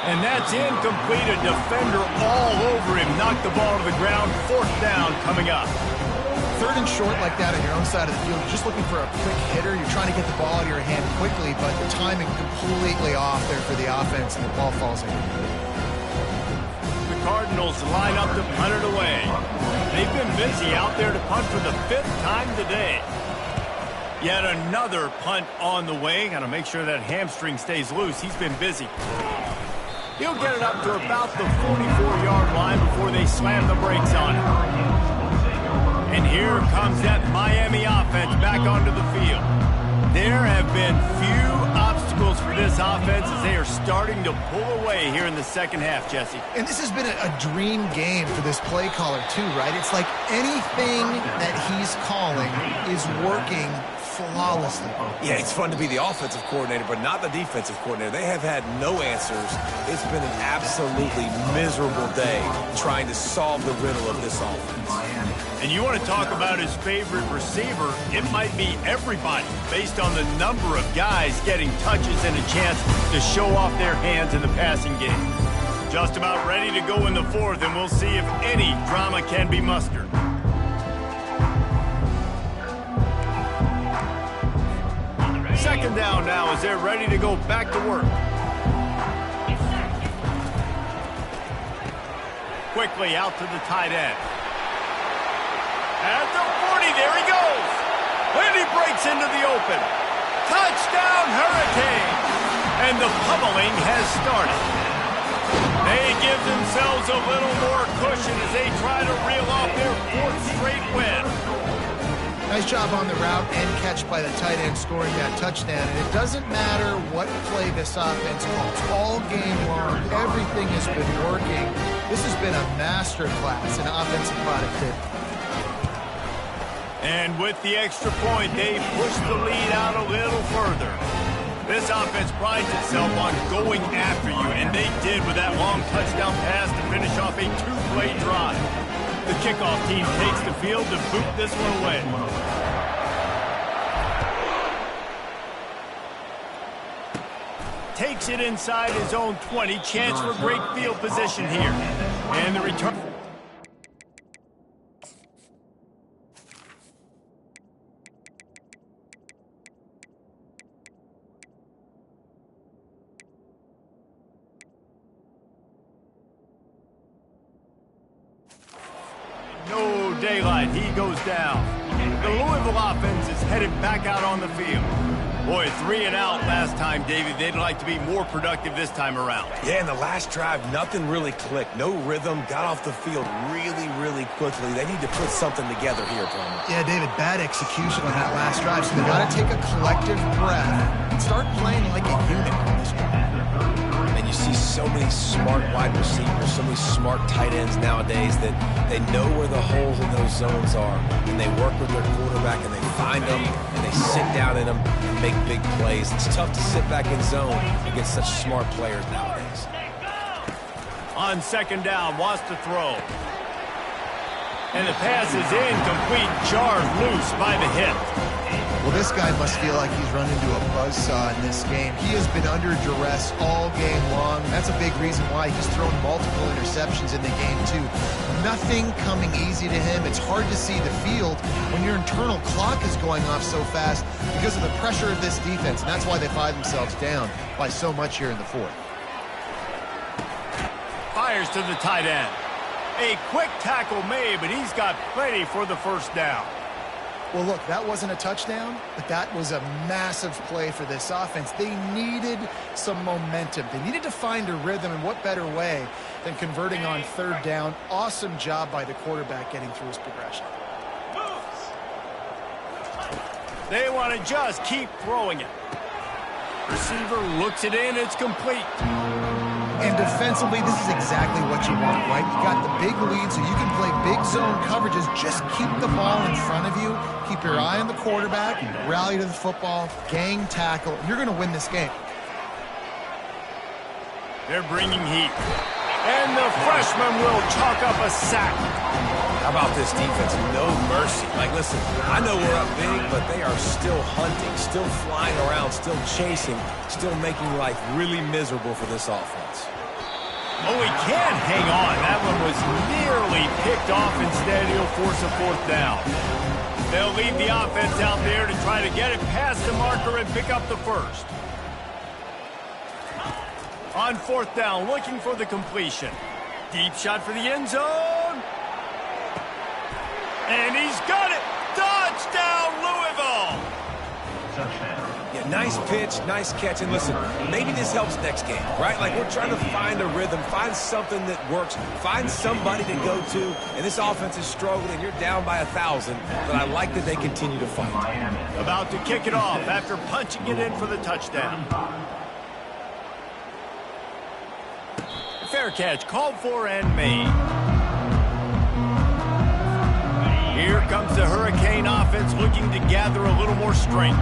And that's incomplete. A defender all over him. Knocked the ball to the ground. 4th down coming up. 3rd and short like that on your own side of the field, you're just looking for a quick hitter. You're trying to get the ball out of your hand quickly, but the timing completely off there for the offense, and the ball falls in. The Cardinals line up to punt it away. They've been busy out there to punt for the 5th time today. Yet another punt on the way. Got to make sure that hamstring stays loose. He's been busy. He'll get it up to about the 44-yard line before they slam the brakes on it. And here comes that Miami offense back onto the field. There have been few obstacles signals for this offense as they are starting to pull away here in the second half, Jesse. And this has been a dream game for this play caller too, right? It's like anything that he's calling is working flawlessly. Yeah, it's fun to be the offensive coordinator, but not the defensive coordinator. They have had no answers. It's been an absolutely miserable day trying to solve the riddle of this offense. And you want to talk about his favorite receiver, it might be everybody based on the number of guys getting touches and a chance to show off their hands in the passing game. Just about ready to go in the fourth, and we'll see if any drama can be mustered. Second down now as they're ready to go back to work. Quickly out to the tight end. At the 40, there he goes. And he breaks into the open. Touchdown, Hurricanes. And the pummeling has started. They give themselves a little more cushion as they try to reel off their fourth straight win. Nice job on the route and catch by the tight end scoring that touchdown. And it doesn't matter what play this offense calls. All game long, everything has been working. This has been a master class in offensive productivity. And with the extra point, they push the lead out a little further. This offense prides itself on going after you, and they did with that long touchdown pass to finish off a two-play drive. The kickoff team takes the field to boot this one away. Takes it inside his own 20. Chance for great field position here. And the return. No daylight. He goes down. The Louisville offense is headed back out on the field. Boy, 3 and out last time, David. They'd like to be more productive this time around. Yeah, in the last drive, nothing really clicked. No rhythm. Got off the field really, really quickly. They need to put something together here, Palmer. Yeah, David, bad execution on that last drive. So they got to take a collective breath and start playing like a unit on this one. And you see so many smart wide receivers, so many smart tight ends nowadays that they know where the holes in those zones are, and they work with their quarterback, and they find them, and they sit down in them and make big plays. It's tough to sit back in zone against such smart players nowadays. On second down, wants to throw. And the pass is incomplete, jarred loose by the hit. Well, this guy must feel like he's run into a buzzsaw in this game. He has been under duress all game long. That's a big reason why he's thrown multiple interceptions in the game, too. Nothing coming easy to him. It's hard to see the field when your internal clock is going off so fast because of the pressure of this defense, and that's why they find themselves down by so much here in the fourth. Fires to the tight end. A quick tackle made, but he's got plenty for the first down. Well, look, that wasn't a touchdown, but that was a massive play for this offense. They needed some momentum. They needed to find a rhythm, and what better way than converting on third down. Awesome job by the quarterback getting through his progression. They want to just keep throwing it. Receiver looks it in, it's complete. And defensively, this is exactly what you want, right? You got the big lead, so you can play big zone coverages. Just keep the ball in front of you. Keep your eye on the quarterback. Rally to the football. Gang tackle. You're going to win this game. They're bringing heat. And the freshman will chalk up a sack. How about this defense? No mercy. Like, listen, I know we're up big, but they are still hunting, still flying around, still chasing, still making life really miserable for this offense. Oh, he can hang on. That one was nearly picked off. Instead, he'll force a fourth down. They'll leave the offense out there to try to get it past the marker and pick up the first. On fourth down, looking for the completion. Deep shot for the end zone. And he's got it! Touchdown, Louisville! Yeah, Nice pitch, nice catch. And listen, maybe this helps next game, right? Like we're trying to find a rhythm, find something that works, find somebody to go to. And this offense is struggling. You're down by 1,000, but I like that they continue to fight. About to kick it off after punching it in for the touchdown. Fair catch, called for and made. Here comes the Hurricane offense looking to gather a little more strength.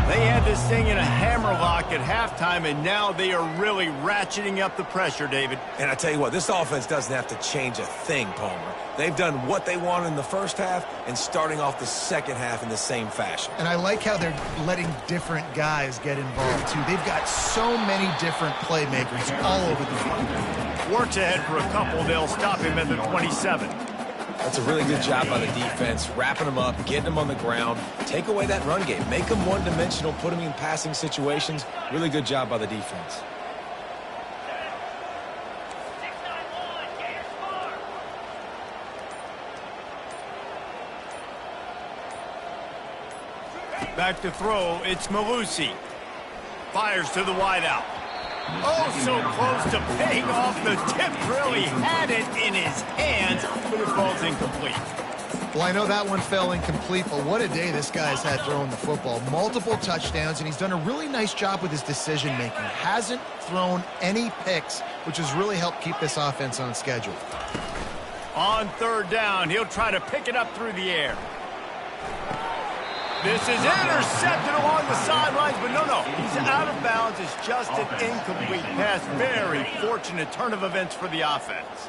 They had this thing in a hammerlock at halftime, and now they are really ratcheting up the pressure, David. And I tell you what, this offense doesn't have to change a thing, Palmer. They've done what they wanted in the first half and starting off the second half in the same fashion. And I like how they're letting different guys get involved, too. They've got so many different playmakers all over the field. Works ahead for a couple. They'll stop him at the 27. That's a really good job by the defense, wrapping them up, getting them on the ground. Take away that run game. Make them one-dimensional, put them in passing situations. Really good job by the defense. Back to throw, it's Malusi. Fires to the wideout. Oh, so close to paying off. The tip really had it in his hands, but it falls incomplete. Well, I know that one fell incomplete, but what a day this guy's had throwing the football. Multiple touchdowns, and he's done a really nice job with his decision-making. Hasn't thrown any picks, which has really helped keep this offense on schedule. On third down, he'll try to pick it up through the air. This is intercepted along the sidelines, but no, he's out of bounds. It's just an incomplete pass. Very fortunate turn of events for the offense.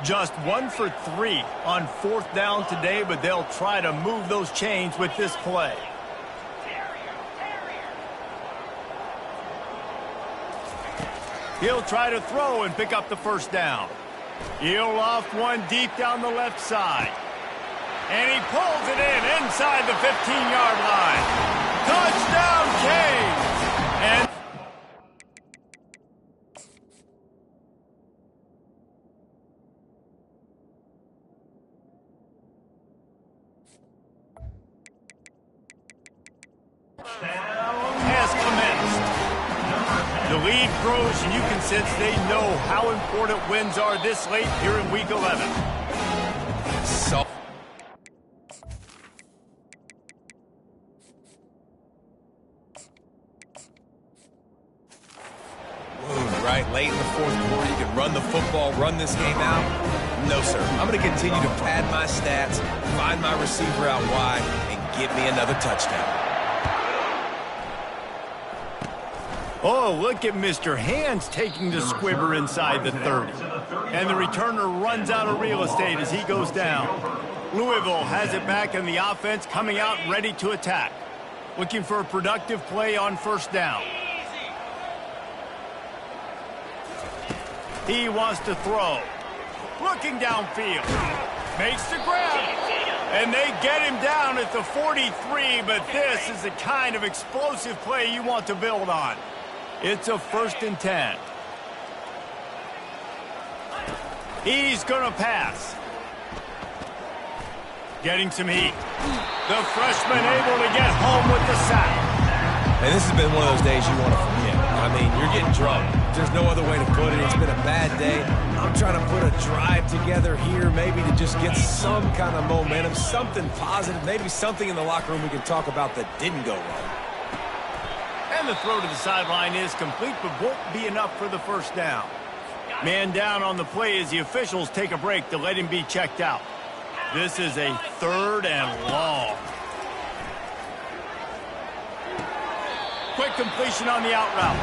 Just 1 for 3 on fourth down today, but they'll try to move those chains with this play. He'll try to throw and pick up the first down. He'll loft one deep down the left side. And he pulls it in inside the 15-yard line. Touchdown, Canes! And has commenced. The lead grows, and you can sense they know how important wins are this late here in Week 11. So right, late in the fourth quarter, you can run the football, run this game out. No, sir. I'm going to continue to pad my stats, find my receiver out wide, and get me another touchdown. Oh, look at Mr. Hands taking the squibber inside the 30. And the returner runs out of real estate as he goes down. Louisville has it back in the offense, coming out ready to attack. Looking for a productive play on first down. He wants to throw. Looking downfield. Makes the grab. And they get him down at the 43, but this is the kind of explosive play you want to build on. It's a 1st and 10. He's going to pass. Getting some heat. The freshman able to get home with the sack. And this has been one of those days you want to forget. I mean, you're getting drunk. There's no other way to put it. It's been a bad day. I'm trying to put a drive together here, maybe to just get some kind of momentum, something positive, maybe something in the locker room we can talk about that didn't go wrong. And the throw to the sideline is complete, but won't be enough for the first down. Man down on the play as the officials take a break to let him be checked out. This is a 3rd and long. Quick completion on the out route.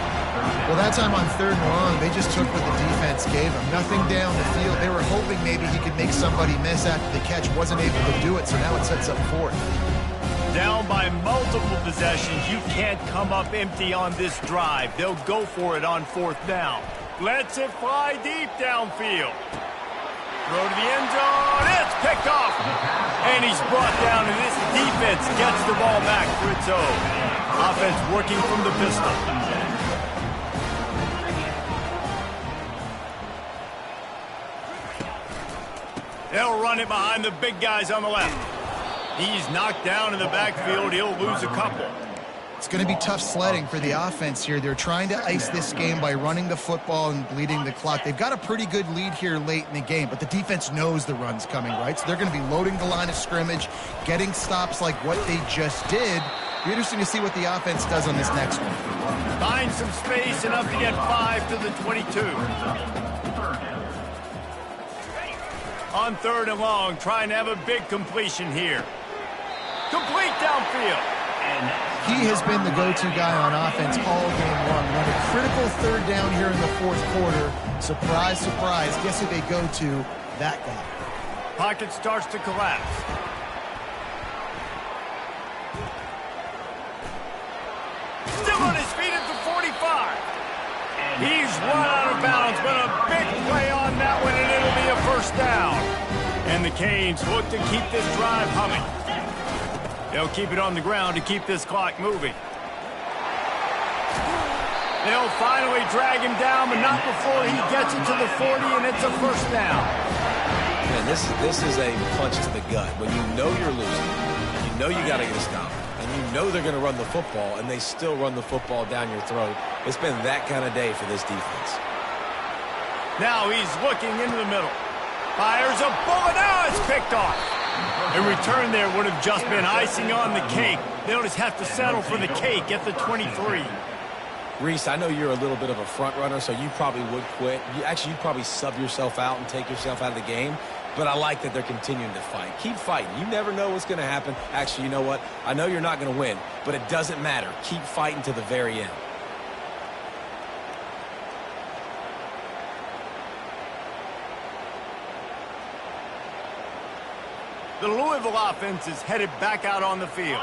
Well, that time on 3rd and long, they just took what the defense gave them. Nothing down the field. They were hoping maybe he could make somebody miss after the catch. Wasn't able to do it, so now it sets up 4th. Down by multiple possessions. You can't come up empty on this drive. They'll go for it on 4th down. Lets it fly deep downfield. Throw to the end zone. It's picked off. And he's brought down, and this defense gets the ball back for its own. Offense working from the pistol. They'll run it behind the big guys on the left. He's knocked down in the backfield. He'll lose a couple. It's going to be tough sledding for the offense here. They're trying to ice this game by running the football and bleeding the clock. They've got a pretty good lead here late in the game, but the defense knows the run's coming, right? So they're going to be loading the line of scrimmage, getting stops like what they just did. Be interesting to see what the offense does on this next one. Find some space, enough to get 5 to the 22. On 3rd and long, trying to have a big completion here. Complete downfield. He has been the go-to guy on offense all game long. On a critical 3rd down here in the 4th quarter, surprise, surprise, guess who they go to? That guy. Pocket starts to collapse. Still on his feet at the 45. He's run out of bounds, but a big play on that one, and it'll be a 1st down. And the Canes look to keep this drive humming. They'll keep it on the ground to keep this clock moving. They'll finally drag him down, but not before he gets it to the 40, and it's a 1st down. Man, this is a punch to the gut. When you know you're losing, you know you got to get a stop, and you know they're going to run the football, and they still run the football down your throat. It's been that kind of day for this defense. Now he's looking into the middle. Fires a bullet. Now it's picked off. A return there would have just been icing on the cake. They'll just have to settle for the cake at the 23. Reese, I know you're a little bit of a front runner, so you probably would quit. You'd probably sub yourself out and take yourself out of the game. But I like that they're continuing to fight. Keep fighting. You never know what's going to happen. Actually, you know what? I know you're not going to win, but it doesn't matter. Keep fighting to the very end. The Louisville offense is headed back out on the field.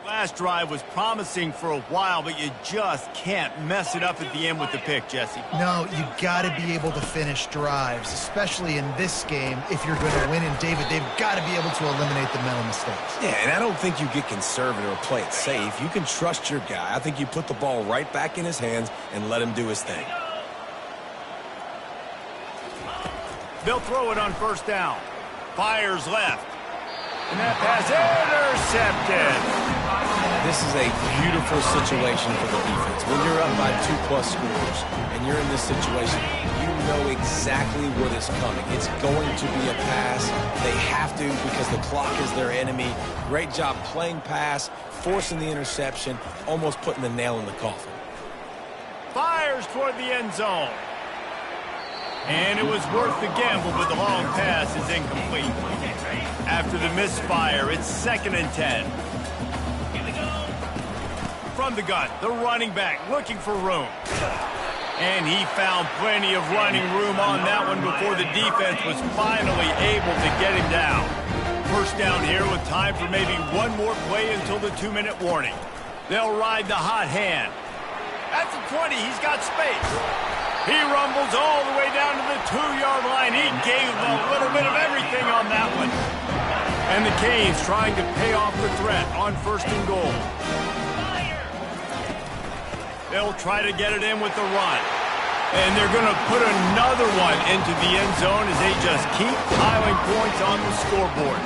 Last drive was promising for a while, but you just can't mess it up at the end with the pick, Jesse. No, you got to be able to finish drives, especially in this game. If you're going to win, and David, they've got to be able to eliminate the mental mistakes. Yeah, and I don't think you get conservative or play it safe. You can trust your guy. I think you put the ball right back in his hands and let him do his thing. They'll throw it on 1st down. Fires left. And that pass intercepted. This is a beautiful situation for the defense. When you're up by 2+ scores and you're in this situation, you know exactly what is coming. It's going to be a pass. They have to because the clock is their enemy. Great job playing pass, forcing the interception, almost putting the nail in the coffin. Fires toward the end zone. And it was worth the gamble, but the long pass is incomplete. After the misfire, it's 2nd and 10. From the gun, the running back looking for room. And he found plenty of running room on that one before the defense was finally able to get him down. 1st down here with time for maybe one more play until the 2-minute warning. They'll ride the hot hand. At the 20, he's got space. He rumbles all the way down to the 2-yard line. He gave a little bit of everything on that one. And the Canes trying to pay off the threat on 1st and goal. They'll try to get it in with the run. And they're going to put another one into the end zone as they just keep piling points on the scoreboard.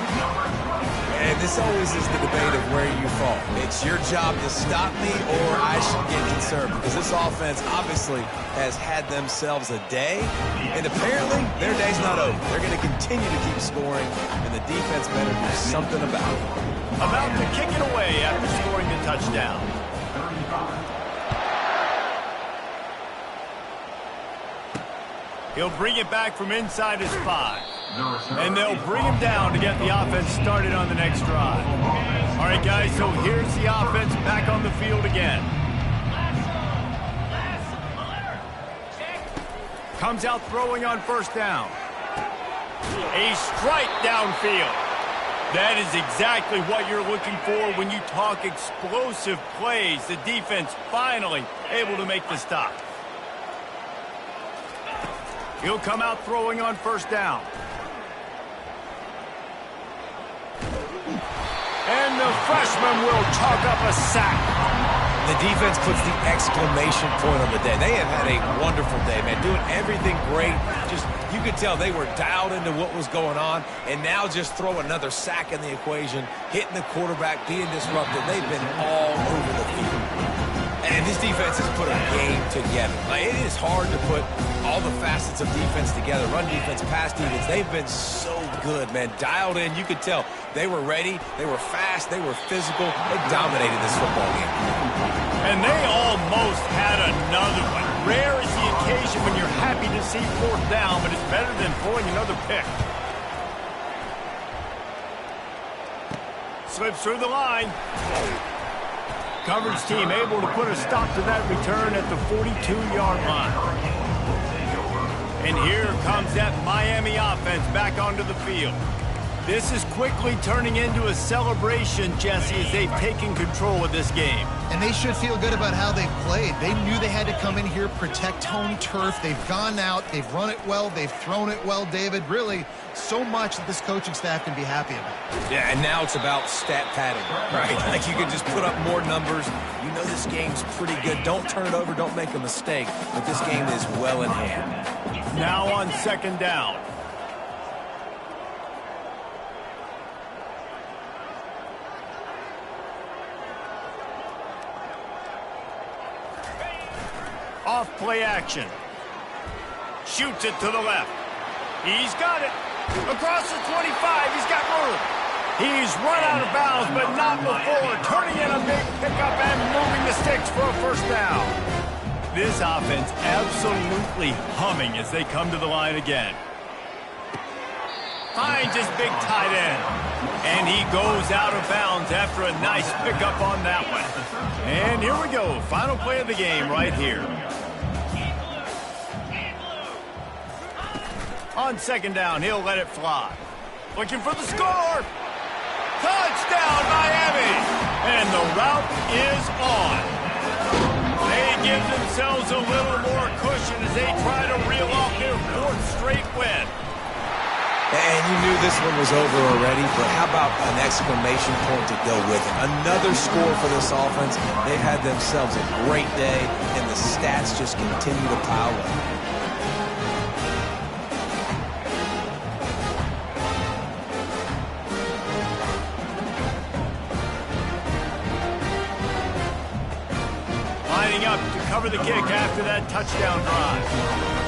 And this always is the debate of where you fall. It's your job to stop me or I should get concerned because this offense obviously has had themselves a day. And apparently their day's not over. They're going to continue to keep scoring and the defense better do something about it. About to kick it away after scoring the touchdown. He'll bring it back from inside his 5. And they'll bring him down to get the offense started on the next drive. All right, guys, so here's the offense back on the field again. Comes out throwing on 1st down. A strike downfield. That is exactly what you're looking for when you talk explosive plays. The defense finally able to make the stop. He'll come out throwing on first down. And the freshman will chalk up a sack. The defense puts the exclamation point on the day. They have had a wonderful day, man, doing everything great. Just, you could tell they were dialed into what was going on, and now just throw another sack in the equation, hitting the quarterback, being disrupted. They've been all over the field. And this defense has put a game together. Like, it is hard to put all the facets of defense together. Run defense, pass defense. They've been so good, man. Dialed in. You could tell they were ready. They were fast. They were physical. They dominated this football game. And they almost had another one. Rare is the occasion when you're happy to see fourth down, but it's better than throwing another pick. Slips through the line. Coverage team able to put a stop to that return at the 42-yard line. And here comes that Miami offense back onto the field. This is quickly turning into a celebration, Jesse, as they've taken control of this game. And they should feel good about how they've played. They knew they had to come in here, protect home turf. They've gone out, they've run it well, they've thrown it well, David. Really, so much that this coaching staff can be happy about. Yeah, and now it's about stat padding, right? Like, you can just put up more numbers. You know this game's pretty good. Don't turn it over, don't make a mistake. But this game is well in hand. Now on second down. Off play action. Shoots it to the left. He's got it. Across the 25. He's got room. He's run out of bounds, but not before turning in a big pickup and moving the sticks for a first down. This offense absolutely humming as they come to the line again. Finds his big tight end. And he goes out of bounds after a nice pickup on that one. And here we go. Final play of the game right here. On second down, he'll let it fly. Looking for the score. Touchdown, Miami. And the route is on. They give themselves a little more cushion as they try to reel off their fourth straight win. And you knew this one was over already, but how about an exclamation point to go with it? Another score for this offense. They've had themselves a great day, and the stats just continue to pile up. Lining up to cover the kick after that touchdown drive.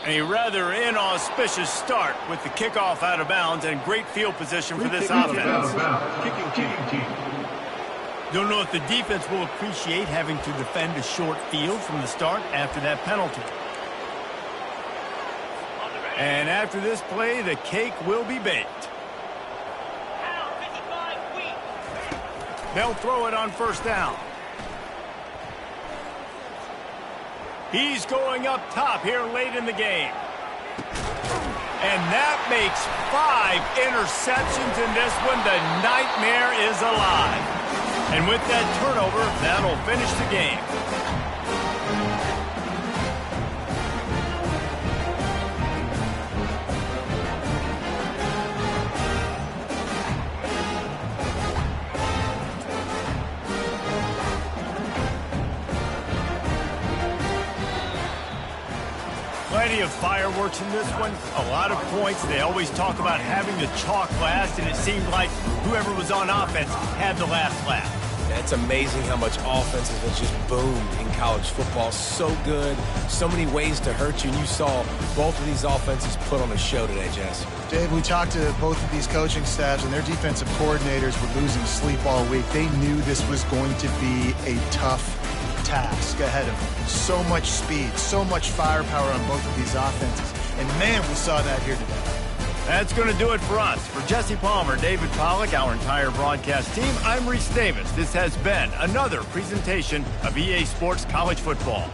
A rather inauspicious start with the kickoff out of bounds and great field position for this offense. Don't know if the defense will appreciate having to defend a short field from the start after that penalty. And after this play, the cake will be baked. They'll throw it on first down. He's going up top here late in the game. And that makes 5 interceptions in this one. The nightmare is alive. And with that turnover, that'll finish the game. Plenty of fireworks in this one, a lot of points. They always talk about having the chalk last, and it seemed like whoever was on offense had the last laugh. It's amazing how much offense has just boomed in college football. So good, so many ways to hurt you, and you saw both of these offenses put on a show today, Jess. Dave, we talked to both of these coaching staffs, and their defensive coordinators were losing sleep all week. They knew this was going to be a tough task ahead of them. So much speed, so much firepower on both of these offenses. And man, we saw that here today. That's going to do it for us. For Jesse Palmer, David Pollack, our entire broadcast team, I'm Reese Davis. This has been another presentation of EA Sports College Football.